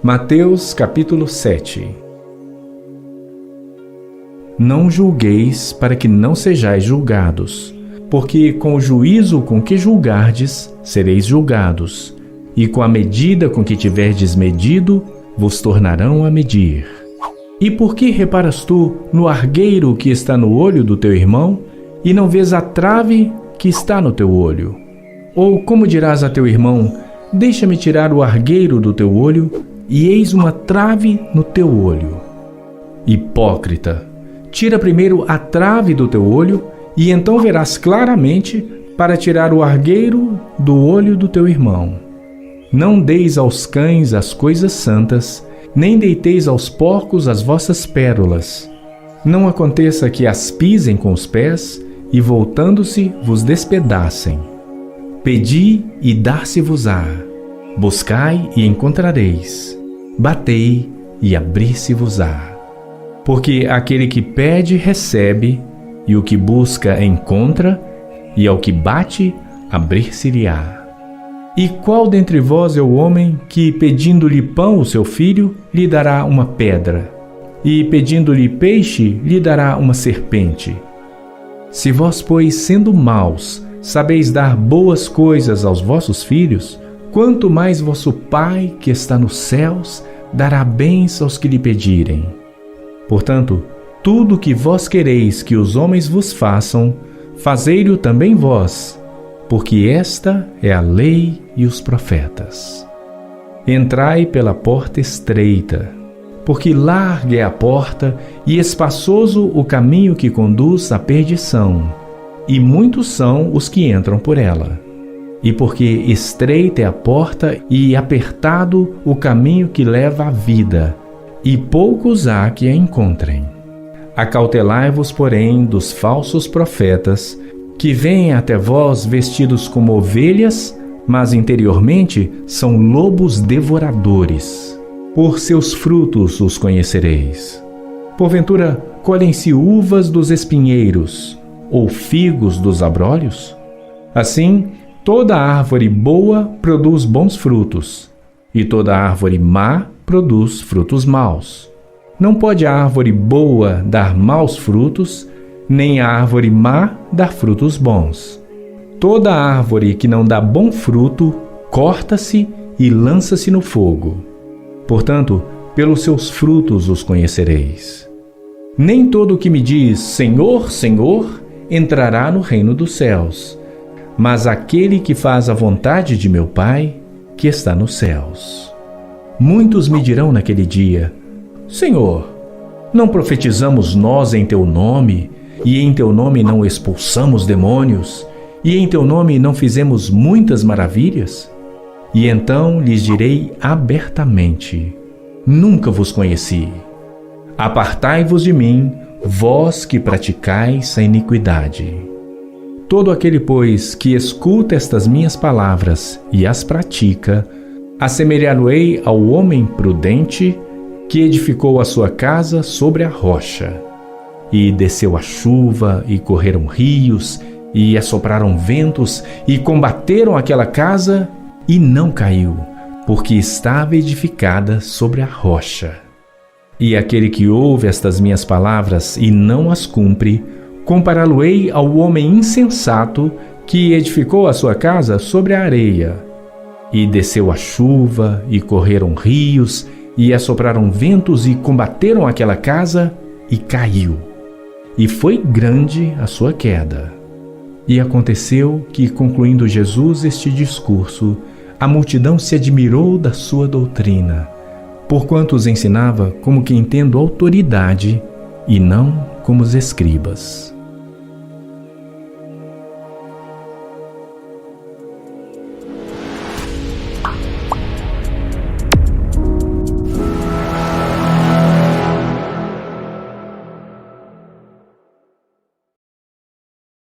Mateus capítulo 7. Não julgueis para que não sejais julgados, porque com o juízo com que julgardes, sereis julgados, e com a medida com que tiverdes medido, vos tornarão a medir. E por que reparas tu no argueiro que está no olho do teu irmão, e não vês a trave que está no teu olho? Ou como dirás a teu irmão, deixa-me tirar o argueiro do teu olho, e eis uma trave no teu olho? Hipócrita, tira primeiro a trave do teu olho, e então verás claramente para tirar o argueiro do olho do teu irmão. Não deis aos cães as coisas santas, nem deiteis aos porcos as vossas pérolas. Não aconteça que as pisem com os pés, e voltando-se vos despedacem. Pedi e dar-se-vos-á, buscai e encontrareis, batei e abrir-se-vos-á. Porque aquele que pede, recebe, e o que busca, encontra, e ao que bate, abrir-se-lhe-á. E qual dentre vós é o homem que, pedindo-lhe pão o seu filho, lhe dará uma pedra? E, pedindo-lhe peixe, lhe dará uma serpente? Se vós, pois, sendo maus, sabeis dar boas coisas aos vossos filhos, quanto mais vosso Pai, que está nos céus, dará bens aos que lhe pedirem. Portanto, tudo o que vós quereis que os homens vos façam, fazei-o também vós, porque esta é a lei e os profetas. Entrai pela porta estreita, porque larga é a porta e espaçoso o caminho que conduz à perdição, e muitos são os que entram por ela. E porque estreita é a porta e apertado o caminho que leva à vida, e poucos há que a encontrem. Acautelai-vos, porém, dos falsos profetas, que vêm até vós vestidos como ovelhas, mas interiormente são lobos devoradores. Por seus frutos os conhecereis. Porventura, colhem-se uvas dos espinheiros, ou figos dos abrolhos? Assim, toda árvore boa produz bons frutos, e toda árvore má produz frutos maus. Não pode a árvore boa dar maus frutos, nem a árvore má dar frutos bons. Toda árvore que não dá bom fruto, corta-se e lança-se no fogo. Portanto, pelos seus frutos os conhecereis. Nem todo o que me diz Senhor, Senhor, entrará no reino dos céus, mas aquele que faz a vontade de meu Pai, que está nos céus. Muitos me dirão naquele dia: Senhor, não profetizamos nós em teu nome, e em teu nome não expulsamos demônios, e em teu nome não fizemos muitas maravilhas? E então lhes direi abertamente: nunca vos conheci. Apartai-vos de mim, vós que praticais a iniquidade. Todo aquele, pois, que escuta estas minhas palavras e as pratica, assemelhá-lo-ei ao homem prudente que edificou a sua casa sobre a rocha. E desceu a chuva, e correram rios, e assopraram ventos, e combateram aquela casa, e não caiu, porque estava edificada sobre a rocha. E aquele que ouve estas minhas palavras e não as cumpre, compará-lo-ei ao homem insensato que edificou a sua casa sobre a areia. E desceu a chuva, e correram rios, e assopraram ventos, e combateram aquela casa, e caiu. E foi grande a sua queda. E aconteceu que, concluindo Jesus este discurso, a multidão se admirou da sua doutrina, porquanto os ensinava como quem tendo autoridade, e não como os escribas.